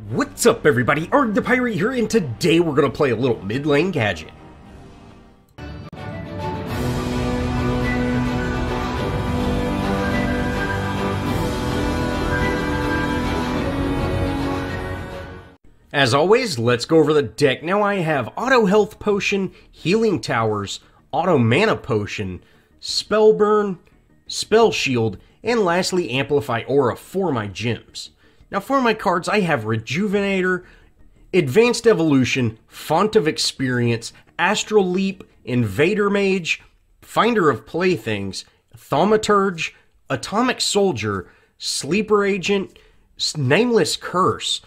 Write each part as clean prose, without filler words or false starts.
What's up, everybody? Arrg the Pirate here, and today we're gonna play a little mid lane Gadget. As always, let's go over the deck. Now I have Auto Health Potion, Healing Towers, Auto Mana Potion, Spell Burn, Spell Shield, and lastly Amplify Aura for my gems. Now for my cards, I have Rejuvenator, Advanced Evolution, Font of Experience, Astral Leap, Invader Mage, Finder of Playthings, Thaumaturge, Atomic Soldier, Sleeper Agent, Nameless Curse,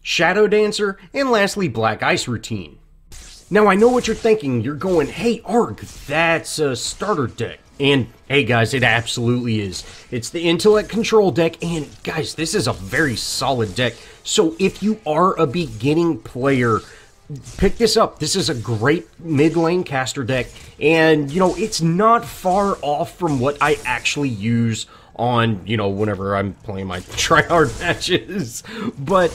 Shadow Dancer, and lastly Black Ice Routine. Now I know what you're thinking, you're going, hey Arrg, that's a starter deck. And hey guys, it absolutely is. It's the Intellect Control deck, and guys, this is a very solid deck. So if you are a beginning player, pick this up. This is a great mid lane caster deck, and you know, it's not far off from what I actually use on, you know, whenever I'm playing my tryhard matches. But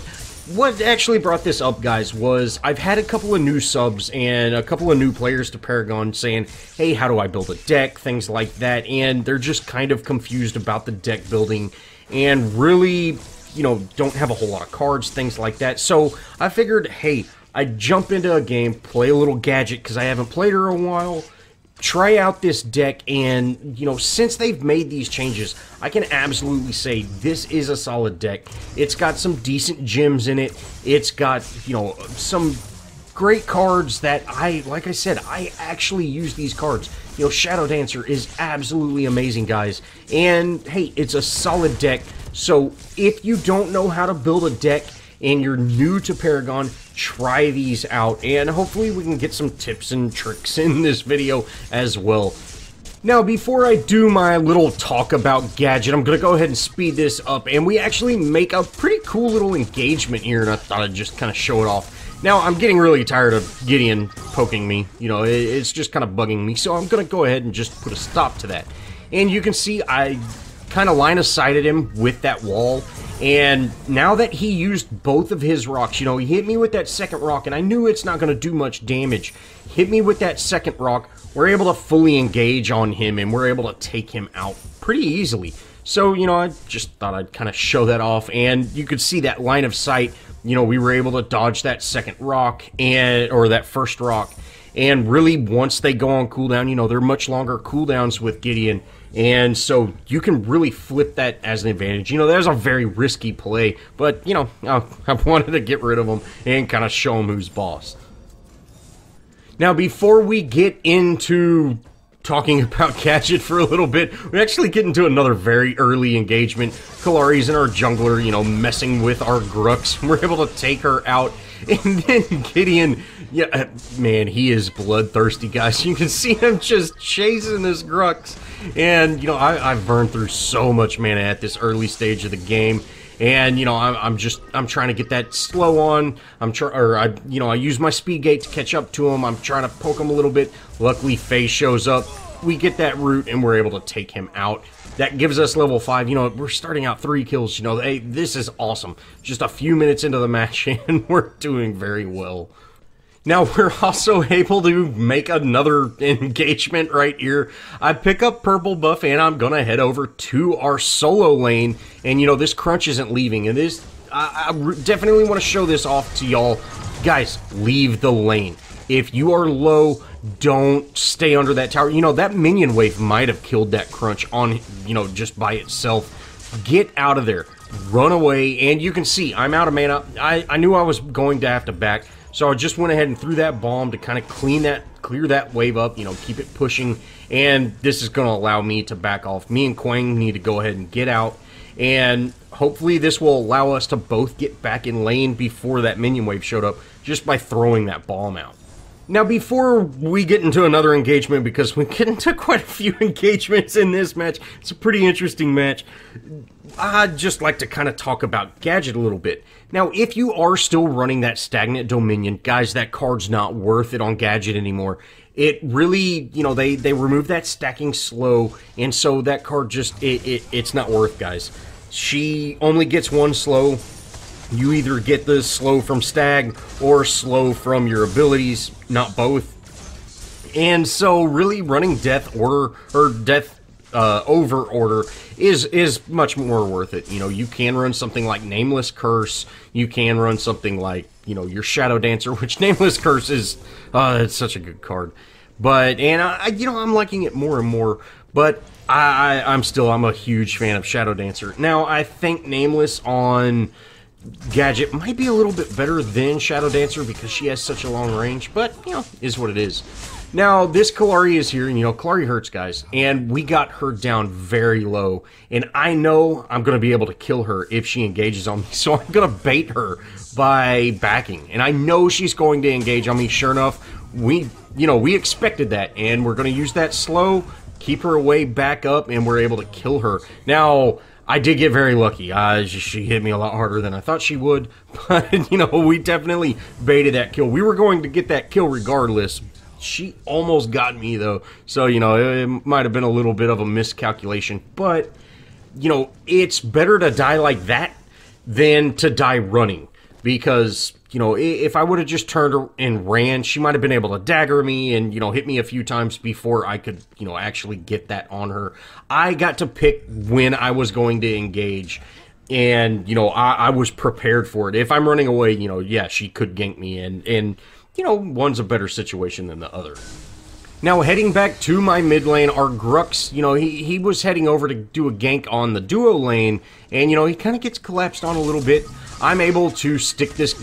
what actually brought this up, guys, was I've had a couple of new subs and a couple of new players to Paragon saying, hey, how do I build a deck, things like that, and they're just kind of confused about the deck building and really, you know, don't have a whole lot of cards, things like that. So I figured, hey, I'd jump into a game, play a little Gadget, because I haven't played her in a while, try out this deck, and, you know, since they've made these changes, I can absolutely say this is a solid deck. It's got some decent gems in it. It's got, you know, some great cards that like I said, I actually use these cards. You know, Shadow Dancer is absolutely amazing, guys. And, hey, it's a solid deck. So, if you don't know how to build a deck and you're new to Paragon, try these out, and hopefully we can get some tips and tricks in this video as well. Now, before I do my little talk about Gadget, I'm going to go ahead and speed this up, and we actually make a pretty cool little engagement here, and I thought I'd just kind of show it off. Now, I'm getting really tired of Gideon poking me. You know, it's just kind of bugging me, so I'm going to go ahead and just put a stop to that. And you can see I kind of line of sighted him with that wall. And now that he used both of his rocks, you know, he hit me with that second rock, and I knew it's not going to do much damage. Hit me with that second rock, we're able to fully engage on him, and we're able to take him out pretty easily. So, you know, I just thought I'd kind of show that off, and you could see that line of sight. You know, we were able to dodge that second rock, or that first rock, and really, once they go on cooldown, you know, they're much longer cooldowns with Gideon. And so you can really flip that as an advantage. You know, that was a very risky play, but, you know, I wanted to get rid of him and kind of show him who's boss. Now, before we get into talking about Gadget for a little bit, we actually get into another very early engagement. Kalari's in our jungler, you know, messing with our Grux. We're able to take her out. And then Gideon, yeah, man, he is bloodthirsty, guys. You can see him just chasing this Grux. And, you know, I've burned through so much mana at this early stage of the game. And, you know, I'm trying to get that slow on. I use my speed gate to catch up to him. I'm trying to poke him a little bit. Luckily, Faye shows up. We get that root, and we're able to take him out. That gives us level 5. You know, we're starting out 3 kills. You know, hey, this is awesome. Just a few minutes into the match, and we're doing very well. Now, we're also able to make another engagement right here. I pick up purple buff, and I'm going to head over to our solo lane. And, you know, this crunch isn't leaving. And this, I definitely want to show this off to y'all. Guys, leave the lane. If you are low, don't stay under that tower. You know, that minion wave might have killed that crunch on, you know, just by itself. Get out of there. Run away. And you can see, I'm out of mana. I knew I was going to have to back. So I just went ahead and threw that bomb to kind of clear that wave up, you know, keep it pushing, and this is going to allow me to back off. Me and Quang need to go ahead and get out, and hopefully this will allow us to both get back in lane before that minion wave showed up, just by throwing that bomb out. Now, before we get into another engagement, because we get into quite a few engagements in this match, it's a pretty interesting match, I'd just like to kind of talk about Gadget a little bit. Now, if you are still running that Stagnant Dominion, guys, that card's not worth it on Gadget anymore. It really, you know, they removed that stacking slow, and so that card just, it's not worth, guys. She only gets one slow. You either get the slow from stag or slow from your abilities, not both. And so really running Death Order, or Death Over Order, is much more worth it. You know, you can run something like Nameless Curse, you can run something like, you know, your Shadow Dancer, which Nameless Curse is, it's such a good card. But, and you know, I'm liking it more and more, but I'm a huge fan of Shadow Dancer. Now, I think Nameless on Gadget might be a little bit better than Shadow Dancer because she has such a long range, but, you know, is what it is. Now, this Kallari is here, and, you know, Kallari hurts, guys, and we got her down very low, and I know I'm going to be able to kill her if she engages on me, so I'm going to bait her by backing, and I know she's going to engage on me. Sure enough, we expected that, and we're going to use that slow, keep her away, back up, and we're able to kill her. Now, I did get very lucky. She hit me a lot harder than I thought she would, but, you know, we definitely baited that kill. We were going to get that kill regardless. She almost got me, though, so, you know, it might have been a little bit of a miscalculation, but, you know, it's better to die like that than to die running, because, you know, if I would have just turned and ran, she might have been able to dagger me and, you know, hit me a few times before I could, you know, actually get that on her. I got to pick when I was going to engage, and, you know, I was prepared for it. If I'm running away, you know, yeah, she could gank me, and you know, one's a better situation than the other. Now, heading back to my mid lane, our Grux, you know, he was heading over to do a gank on the duo lane, and, you know, he kind of gets collapsed on a little bit. I'm able to stick this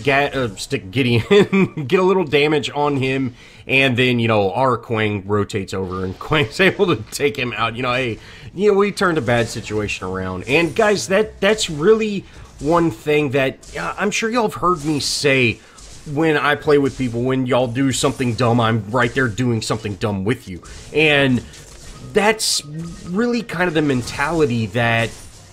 stick Gideon, get a little damage on him, and then, you know, our Quang rotates over, and Quang's able to take him out. You know, hey, you know, we turned a bad situation around. And, guys, that's really one thing that I'm sure y'all have heard me say when I play with people. When y'all do something dumb, I'm right there doing something dumb with you. And that's really kind of the mentality that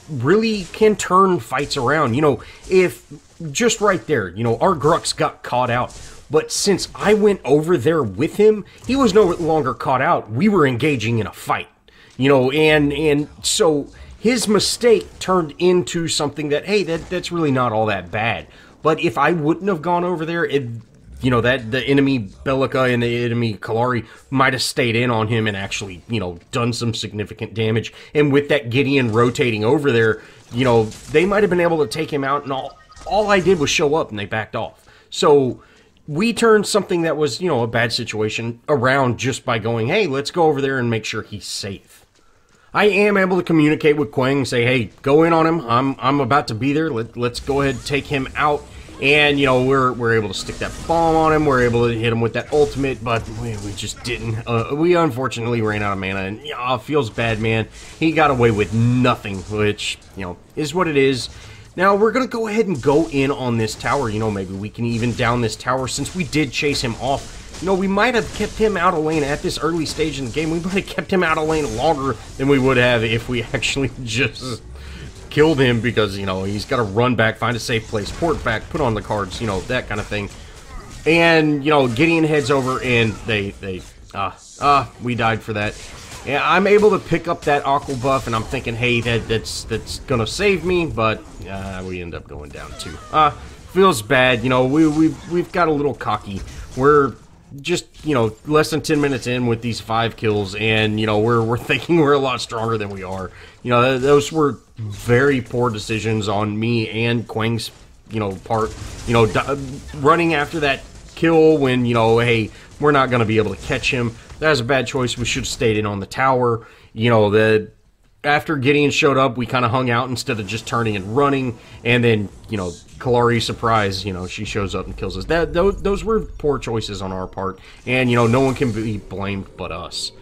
really can turn fights around. You know, if just right there, you know, our Grux got caught out, but since I went over there with him, he was no longer caught out. We were engaging in a fight, you know, and so his mistake turned into something that, hey, that's really not all that bad. But if I wouldn't have gone over there, you know, that the enemy Bellica and the enemy Kallari might have stayed in on him and actually, you know, done some significant damage. And with that Gideon rotating over there, you know, they might have been able to take him out, and all I did was show up and they backed off. So we turned something that was, you know, a bad situation around just by going, hey, let's go over there and make sure he's safe. I am able to communicate with Quang and say, hey, go in on him. I'm about to be there. Let's go ahead and take him out. And, you know, we're able to stick that bomb on him. We're able to hit him with that ultimate, but we just didn't. We unfortunately ran out of mana, and it feels bad, man. He got away with nothing, which, you know, is what it is. Now, we're going to go ahead and go in on this tower. You know, maybe we can even down this tower since we did chase him off. You know, we might have kept him out of lane at this early stage in the game. We might have kept him out of lane longer than we would have if we actually just killed him, because, you know, he's got to run back, find a safe place, port back, put on the cards, you know, that kind of thing. And, you know, Gideon heads over, and we died for that. Yeah, I'm able to pick up that Aqua buff, and I'm thinking, hey, that's gonna save me, but we end up going down too. Feels bad, you know. We've got a little cocky. We're just, you know, less than 10 minutes in with these 5 kills, and, you know, we're thinking we're a lot stronger than we are. You know, those were very poor decisions on me and Quang's, you know, part. You know, running after that kill when, you know, hey, we're not going to be able to catch him. That was a bad choice. We should have stayed in on the tower. You know, after Gideon showed up, we kind of hung out instead of just turning and running. And then, you know, Kallari, surprise, you know, she shows up and kills us. Those were poor choices on our part. And, you know, no one can be blamed but us.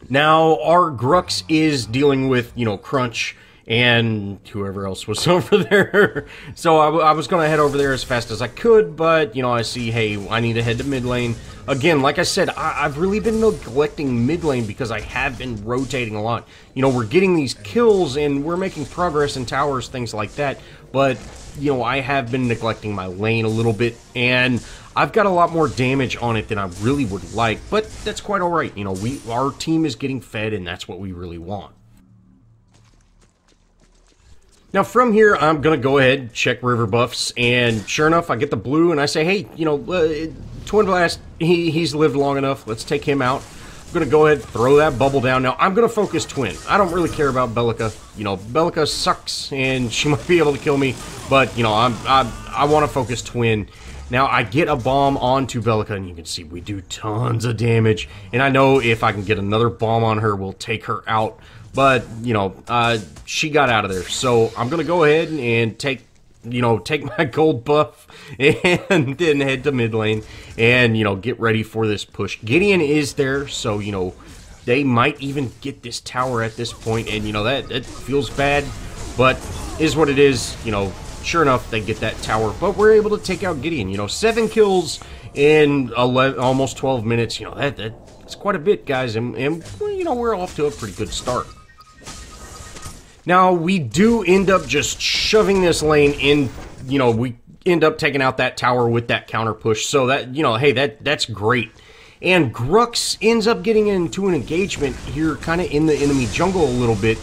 Now, our Grux is dealing with, you know, Crunch and whoever else was over there. So I was going to head over there as fast as I could, but, you know, I see, hey, I need to head to mid lane. Again, like I said, I've really been neglecting mid lane because I have been rotating a lot. You know, we're getting these kills and we're making progress in towers, things like that, but, you know, I have been neglecting my lane a little bit, and I've got a lot more damage on it than I really would like, but that's quite alright. You know, our team is getting fed, and that's what we really want. Now from here, I'm going to go ahead and check river buffs, and sure enough, I get the blue, and I say, hey, you know, Twin Blast, he's lived long enough, let's take him out. I'm going to go ahead and throw that bubble down. Now, I'm going to focus Twin. I don't really care about Bellica. You know, Bellica sucks, and she might be able to kill me, but, you know, I want to focus Twin. Now, I get a bomb onto Bellica, and you can see we do tons of damage, and I know if I can get another bomb on her, we'll take her out. But, you know, she got out of there. So I'm going to go ahead and take my gold buff and then head to mid lane and, you know, get ready for this push. Gideon is there, so, you know, they might even get this tower at this point. And, you know, that feels bad, but is what it is. You know, sure enough, they get that tower. But we're able to take out Gideon. You know, 7 kills in almost 12 minutes. You know, that's quite a bit, guys. And, you know, we're off to a pretty good start. Now, we do end up just shoving this lane in, you know, we end up taking out that tower with that counter push. So that, you know, hey, that's great. And Grux ends up getting into an engagement here kind of in the enemy jungle a little bit.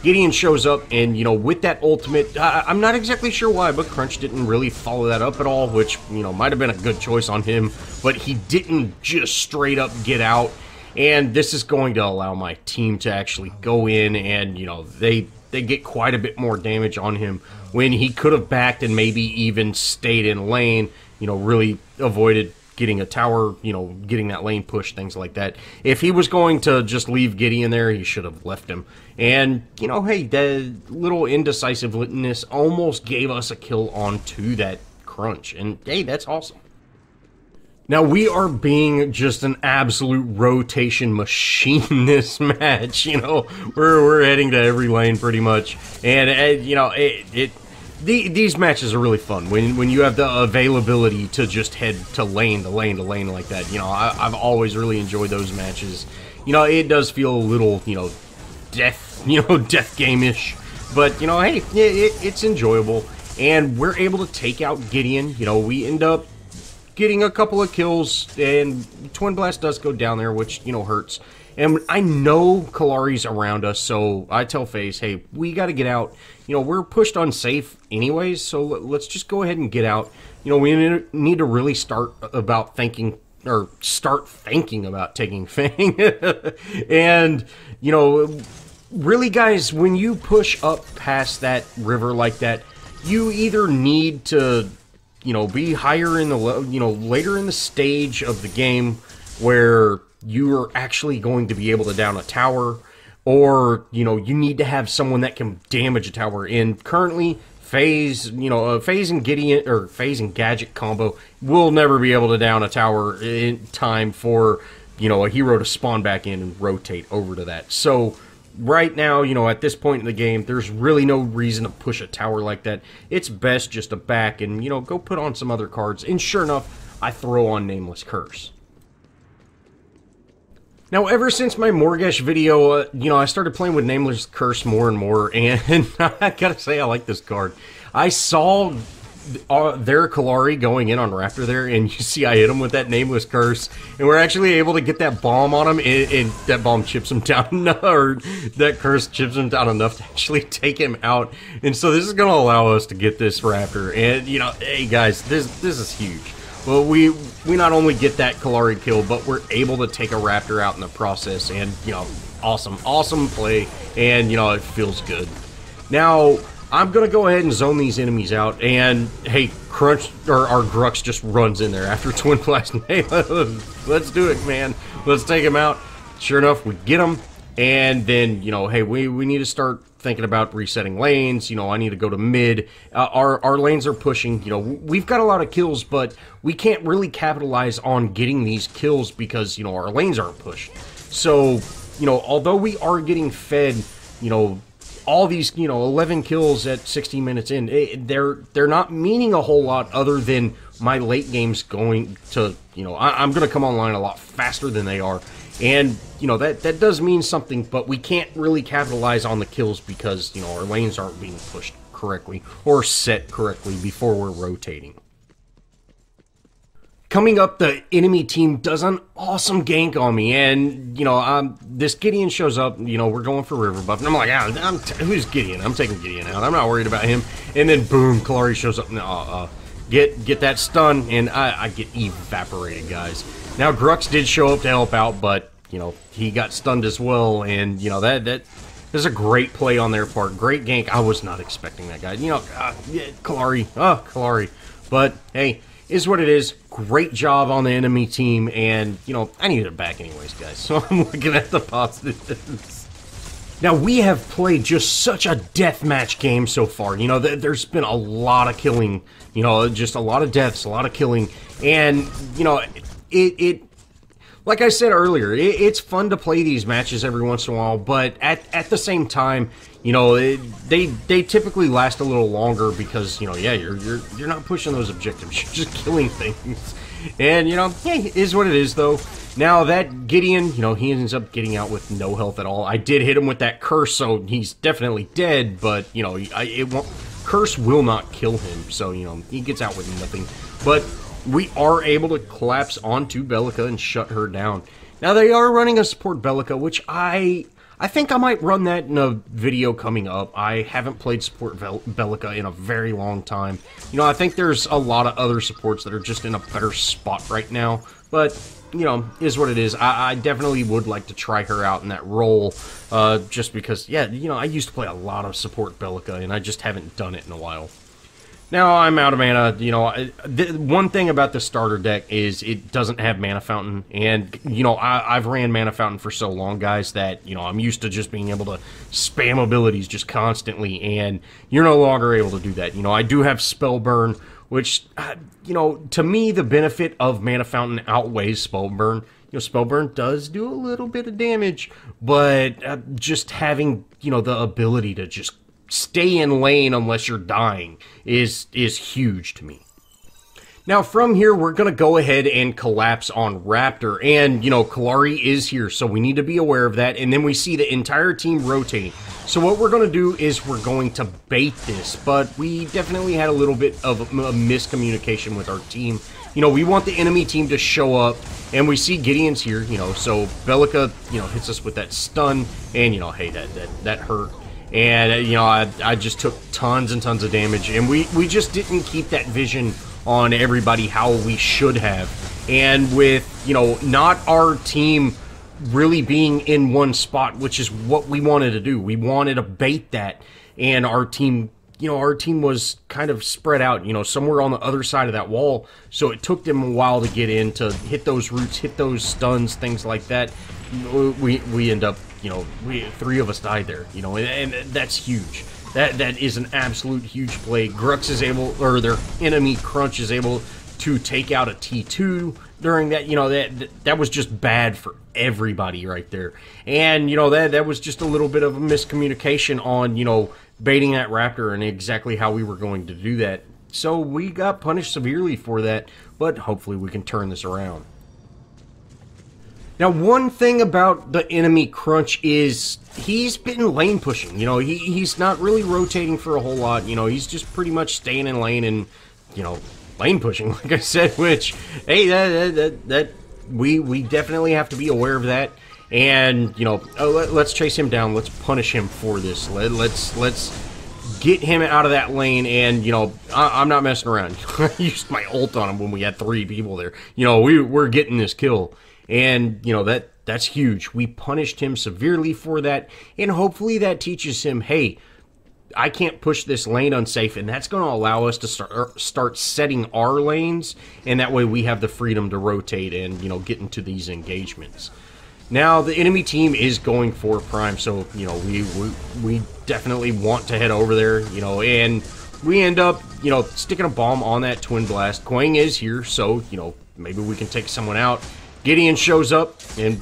Gideon shows up and, you know, with that ultimate, I'm not exactly sure why, but Crunch didn't really follow that up at all, which, you know, might have been a good choice on him, but he didn't just straight up get out. And this is going to allow my team to actually go in and, you know, they get quite a bit more damage on him when he could have backed and maybe even stayed in lane, you know, really avoided getting a tower, you know, getting that lane push, things like that. If he was going to just leave Gideon there, he should have left him. And, you know, hey, the little indecisiveness almost gave us a kill onto that Crunch. And, hey, that's awesome. Now, we are being just an absolute rotation machine this match, you know. We're heading to every lane pretty much. And, you know, these matches are really fun when you have the availability to just head to lane to lane to lane like that. You know, I've always really enjoyed those matches. You know, it does feel a little, you know, death game-ish. But, you know, hey, it's enjoyable. And we're able to take out Gideon. You know, we end up getting a couple of kills, and Twin Blast does go down there, which, you know, hurts. And I know Kalari's around us, so I tell FaZe, hey, we got to get out. You know, we're pushed unsafe anyways, so let's just go ahead and get out. You know, we need to really start thinking about taking Fang. And, you know, really, guys, when you push up past that river like that, you either need to, you know, be higher in the, you know, later in the stage of the game where you are actually going to be able to down a tower, or, you know, you need to have someone that can damage a tower. And currently, FaZe, you know, FaZe and Gideon, or FaZe and Gadget combo will never be able to down a tower in time for, you know, a hero to spawn back in and rotate over to that. So right now, you know, at this point in the game, there's really no reason to push a tower like that. It's best just to back and, you know, go put on some other cards. And sure enough, I throw on Nameless Curse. Now, ever since my Morgesh video, you know, I started playing with Nameless Curse more and more, and I gotta say, I like this card. I saw their Kalari going in on Raptor there, and you see I hit him with that Nameless Curse, and we're actually able to get that bomb on him, and that bomb chips him down, or that curse chips him down enough to actually take him out. And so this is going to allow us to get this Raptor, and, you know, hey guys, this is huge. Well, we not only get that Kalari kill, but we're able to take a Raptor out in the process, and, you know, awesome play, and, you know, it feels good. Now, I'm going to go ahead and zone these enemies out, and, hey, Crunch, or our Grux just runs in there after Twin Blast. Hey, let's do it, man. Let's take him out. Sure enough, we get him, and then, you know, hey, we need to start thinking about resetting lanes. You know, I need to go to mid. Our lanes are pushing. You know, we've got a lot of kills, but we can't really capitalize on getting these kills because, you know, our lanes aren't pushed. So, you know, although we are getting fed, you know, all these, you know, 11 kills at 16 minutes in, they're not meaning a whole lot other than my late game's going to, you know, I'm going to come online a lot faster than they are. And, you know, that does mean something, but we can't really capitalize on the kills because, you know, our lanes aren't being pushed correctly or set correctly before we're rotating. coming up, the enemy team does an awesome gank on me, and, you know, this Gideon shows up, you know, we're going for river buff, and I'm like, who's Gideon? I'm taking Gideon out, I'm not worried about him, and then boom, Kalari shows up, and get that stun, and I get evaporated, guys. Now, Grux did show up to help out, but, you know, he got stunned as well, and, you know, that is a great play on their part, great gank. I was not expecting that, guy, you know, yeah, Kalari, but, hey, is what it is. Great job on the enemy team, and, you know, I needed it back anyways, guys, so I'm looking at the positives. Now, we have played just such a deathmatch game so far. You know, there's been a lot of killing, you know, just a lot of deaths, a lot of killing, and, you know, like I said earlier, it's fun to play these matches every once in a while, but at the same time, you know, they typically last a little longer because, you know, yeah, you're not pushing those objectives, you're just killing things. And, you know, hey, is what it is, though. Now, that Gideon, you know, he ends up getting out with no health at all. I did hit him with that curse, so he's definitely dead, but, you know, curse will not kill him, so, you know, he gets out with nothing. But we are able to collapse onto Bellica and shut her down. Now, they are running a support Bellica, which I think I might run that in a video coming up. I haven't played support Bellica in a very long time. You know, I think there's a lot of other supports that are just in a better spot right now, but, you know, is what it is. I definitely would like to try her out in that role, just because, yeah, you know, I used to play a lot of support Bellica, and I just haven't done it in a while. Now, I'm out of mana. You know, one thing about the starter deck is it doesn't have Mana Fountain, and, you know, I've ran Mana Fountain for so long, guys, that, you know, I'm used to just being able to spam abilities just constantly, and you're no longer able to do that. You know, I do have Spell Burn, which, you know, to me, the benefit of Mana Fountain outweighs Spell Burn. You know, Spell Burn does do a little bit of damage, but just having, you know, the ability to just stay in lane unless you're dying is huge to me. Now, from here, we're going to go ahead and collapse on Raptor, and, you know, Kalari is here, so we need to be aware of that, and then we see the entire team rotating. So what we're going to do is we're going to bait this, but we definitely had a little bit of a miscommunication with our team. You know, we want the enemy team to show up, and we see Gideon's here, you know, so Bellica, you know, hits us with that stun, and, you know, hey, that hurt. And, you know, I just took tons and tons of damage, and we just didn't keep that vision on everybody how we should have. And with, you know, not our team really being in one spot, which is what we wanted to do. We wanted to bait that, and our team, you know, our team was kind of spread out, you know, somewhere on the other side of that wall, so it took them a while to get in, to hit those roots, hit those stuns, things like that. We end up, you know, three of us died there, you know, and that's huge. That is an absolute huge play. Grux is able, or their enemy Crunch is able to take out a T2 during that. You know, that was just bad for everybody right there. And, you know, that was just a little bit of a miscommunication on, you know, baiting that Raptor and exactly how we were going to do that. So we got punished severely for that, but hopefully we can turn this around. Now, one thing about the enemy Crunch is he's been lane pushing. You know, he's not really rotating for a whole lot. You know, he's just pretty much staying in lane and, you know, lane pushing, like I said, which, hey, that we definitely have to be aware of that. And, you know, let's chase him down. Let's punish him for this. Let's get him out of that lane. And, you know, I'm not messing around. I used my ult on him when we had 3 people there. You know, we're getting this kill. And, you know, that's huge. We punished him severely for that, and hopefully that teaches him, hey, I can't push this lane unsafe, and that's going to allow us to start setting our lanes, and that way we have the freedom to rotate and, you know, get into these engagements. Now, the enemy team is going for Prime, so, you know, we definitely want to head over there, you know, and we end up, you know, sticking a bomb on that Twin Blast. Quang is here, so, you know, maybe we can take someone out. Gideon shows up, and,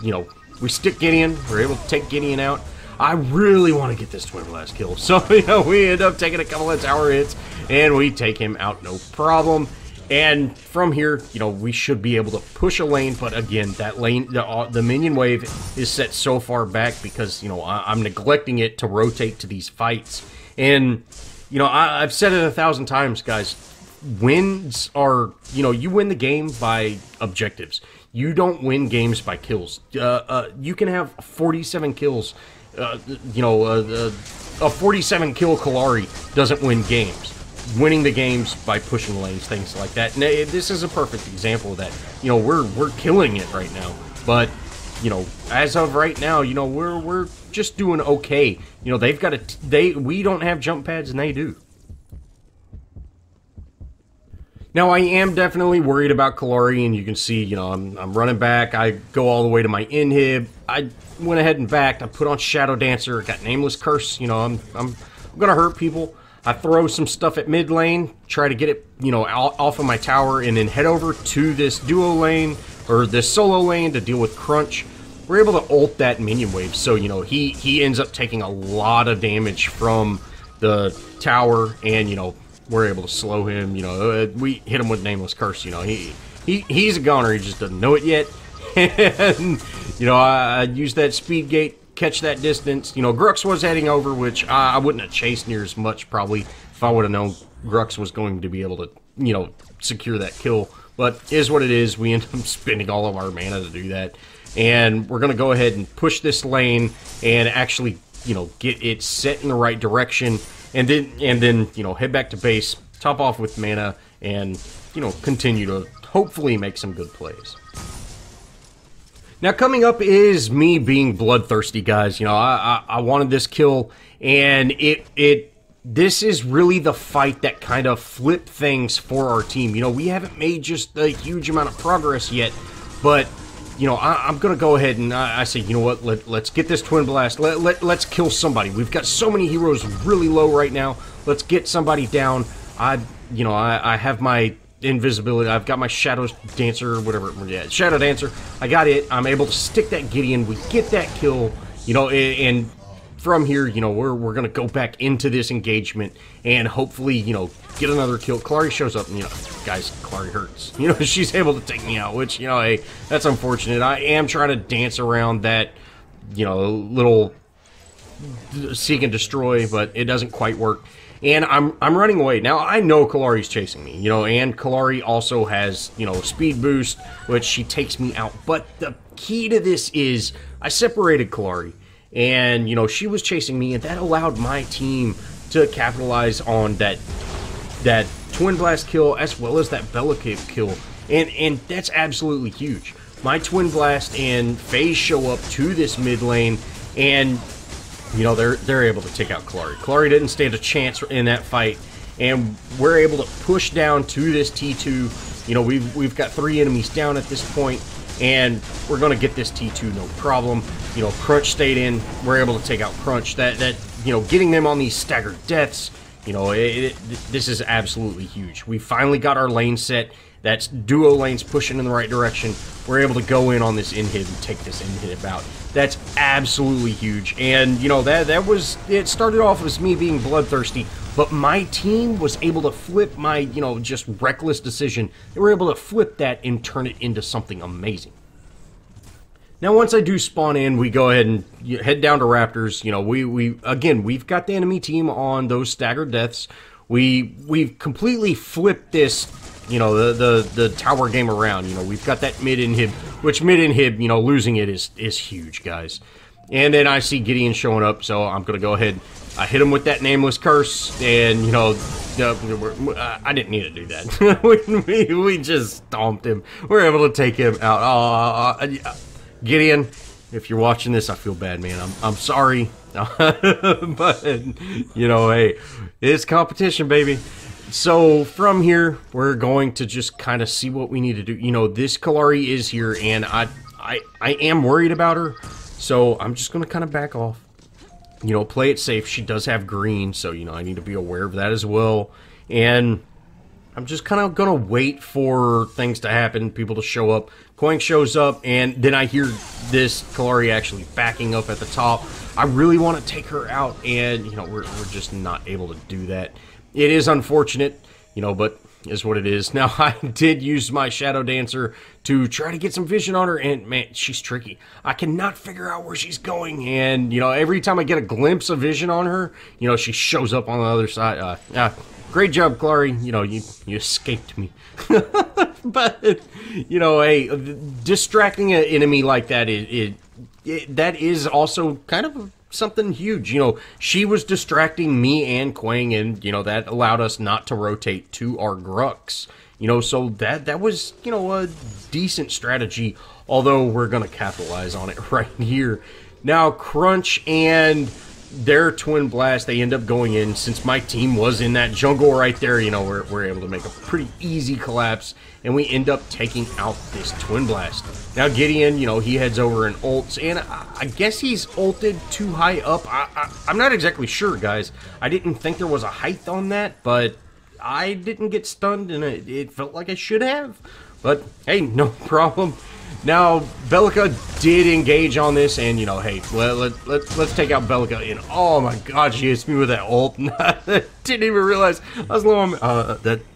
you know, we stick Gideon. We're able to take Gideon out. I really want to get this Twin Blast kill. So, you know, we end up taking a couple of tower hits, and we take him out no problem. And from here, you know, we should be able to push a lane, but again, that lane, the minion wave is set so far back because, you know, I'm neglecting it to rotate to these fights. And, you know, I've said it 1,000 times, guys. wins are, you know, you win the game by objectives. You don't win games by kills. You can have 47 kills. You know, a 47 kill Kallari doesn't win games. Winning the games by pushing lanes, things like that. And this is a perfect example of that. You know, we're killing it right now. But, you know, as of right now, you know, we're just doing okay. You know, they've got we don't have jump pads and they do. Now, I am definitely worried about Kallari, and you can see, you know, I'm running back. I go all the way to my inhib. I went ahead and backed. I put on Shadow Dancer. Got Nameless Curse. You know, I'm gonna hurt people. I throw some stuff at mid lane, try to get it, you know, off of my tower, and then head over to this duo lane, or this solo lane to deal with Crunch. We're able to ult that minion wave, so, you know, he ends up taking a lot of damage from the tower, and, you know, we're able to slow him. You know, we hit him with Nameless Curse. You know, he's a goner. He just doesn't know it yet. And, you know, I used that speed gate, catch that distance. You know, Grux was heading over, which I wouldn't have chased near as much probably if I would have known Grux was going to be able to, you know, secure that kill. But is what it is. We end up spending all of our mana to do that. And we're going to go ahead and push this lane and actually, you know, get it set in the right direction. And then, you know, head back to base, top off with mana, and, you know, continue to hopefully make some good plays. Now, coming up is me being bloodthirsty, guys. You know, I wanted this kill, and this is really the fight that kind of flipped things for our team. You know, we haven't made just a huge amount of progress yet, but, you know, I'm going to go ahead and I say, you know what, let's get this Twin Blast. Let's kill somebody. We've got so many heroes really low right now. Let's get somebody down. I have my invisibility. I've got my Shadow Dancer, whatever. Yeah, Shadow Dancer. I got it. I'm able to stick that Gideon. We get that kill, you know, and from here, you know, we're going to go back into this engagement and hopefully, you know, get another kill. Kallari shows up and, you know, guys, Kallari hurts. You know, she's able to take me out, which, you know, hey, that's unfortunate. I am trying to dance around that, you know, little seek and destroy, but it doesn't quite work. And I'm running away. Now, I know Kallari's chasing me, you know, and Kallari also has, you know, speed boost, which she takes me out. But the key to this is I separated Kallari. And, you know, she was chasing me, and that allowed my team to capitalize on that Twin Blast kill as well as that Bella Cave kill. And that's absolutely huge. My Twin Blast and FaZe show up to this mid lane, and, you know, they're able to take out Kallari. Kallari didn't stand a chance in that fight, and we're able to push down to this T2. You know, we've got 3 enemies down at this point, and we're going to get this T2 no problem. You know, Crunch stayed in. We're able to take out Crunch. That you know, getting them on these staggered deaths, you know, this is absolutely huge. We finally got our lane set. That's duo lanes pushing in the right direction. We're able to go in on this inhib and take this inhib out. That's absolutely huge. And, you know, that was, it started off as me being bloodthirsty, but my team was able to flip my, you know, just reckless decision. They were able to flip that and turn it into something amazing. Now, once I do spawn in, we go ahead and head down to Raptors. You know, we've got the enemy team on those staggered deaths. We've completely flipped this, you know, the tower game around. You know, we've got that mid inhib, which mid inhib, you know, losing it is huge, guys. And then I see Gideon showing up, so I'm gonna go ahead. I hit him with that Nameless Curse, and, you know, I didn't need to do that. we just stomped him. We're able to take him out. Gideon, if you're watching this, I feel bad, man. I'm sorry. But, you know, hey, it's competition, baby. So from here, we're going to just kind of see what we need to do. You know, this Kallari is here, and I am worried about her. So I'm just going to kind of back off. You know, play it safe. She does have green, so, you know, I need to be aware of that as well. And I'm just kind of going to wait for things to happen, people to show up. Quang shows up, and then I hear this Kallari actually backing up at the top. I really want to take her out, and, you know, we're just not able to do that. It is unfortunate, you know, but is what it is. Now, I did use my Shadow Dancer to try to get some vision on her, and man, she's tricky. I cannot figure out where she's going, and, you know, every time I get a glimpse of vision on her, you know, she shows up on the other side. Great job, Clary. You know, you escaped me. But, you know, hey, distracting an enemy like that, that is also kind of something huge. You know, she was distracting me and Quang, and, you know, that allowed us not to rotate to our Gruks. You know, so that was, you know, a decent strategy, although we're going to capitalize on it right here. Now, Crunch and their Twin Blast, they end up going in. Since my team was in that jungle right there, you know, we're able to make a pretty easy collapse, and we end up taking out this Twin Blast. Now Gideon, you know, he heads over and ults, and I guess he's ulted too high up. I'm not exactly sure, guys. I didn't think there was a height on that, but I didn't get stunned, and it felt like I should have. But hey, no problem. Now, Bellica did engage on this, and, you know, hey, let's take out Bellica. And, oh my god, she hits me with that ult. Didn't even realize I was low on...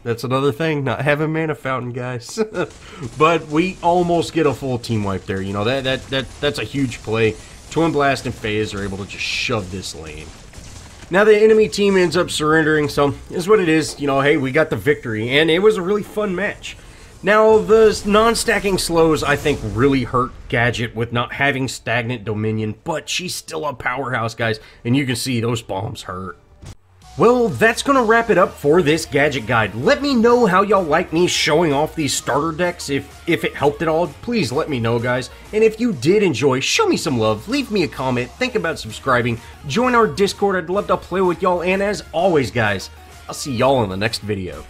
that's another thing, not having mana fountain, guys. But we almost get a full team wipe there. You know, that's a huge play. Twin Blast and FaZe are able to just shove this lane. Now the enemy team ends up surrendering, so is what it is. You know, hey, we got the victory, and it was a really fun match. Now, the non-stacking slows, I think, really hurt Gadget with not having stagnant Dominion, but she's still a powerhouse, guys, and you can see those bombs hurt. Well, that's going to wrap it up for this Gadget guide. Let me know how y'all like me showing off these starter decks. If it helped at all, please let me know, guys. And if you did enjoy, show me some love, leave me a comment, think about subscribing, join our Discord, I'd love to play with y'all, and as always, guys, I'll see y'all in the next video.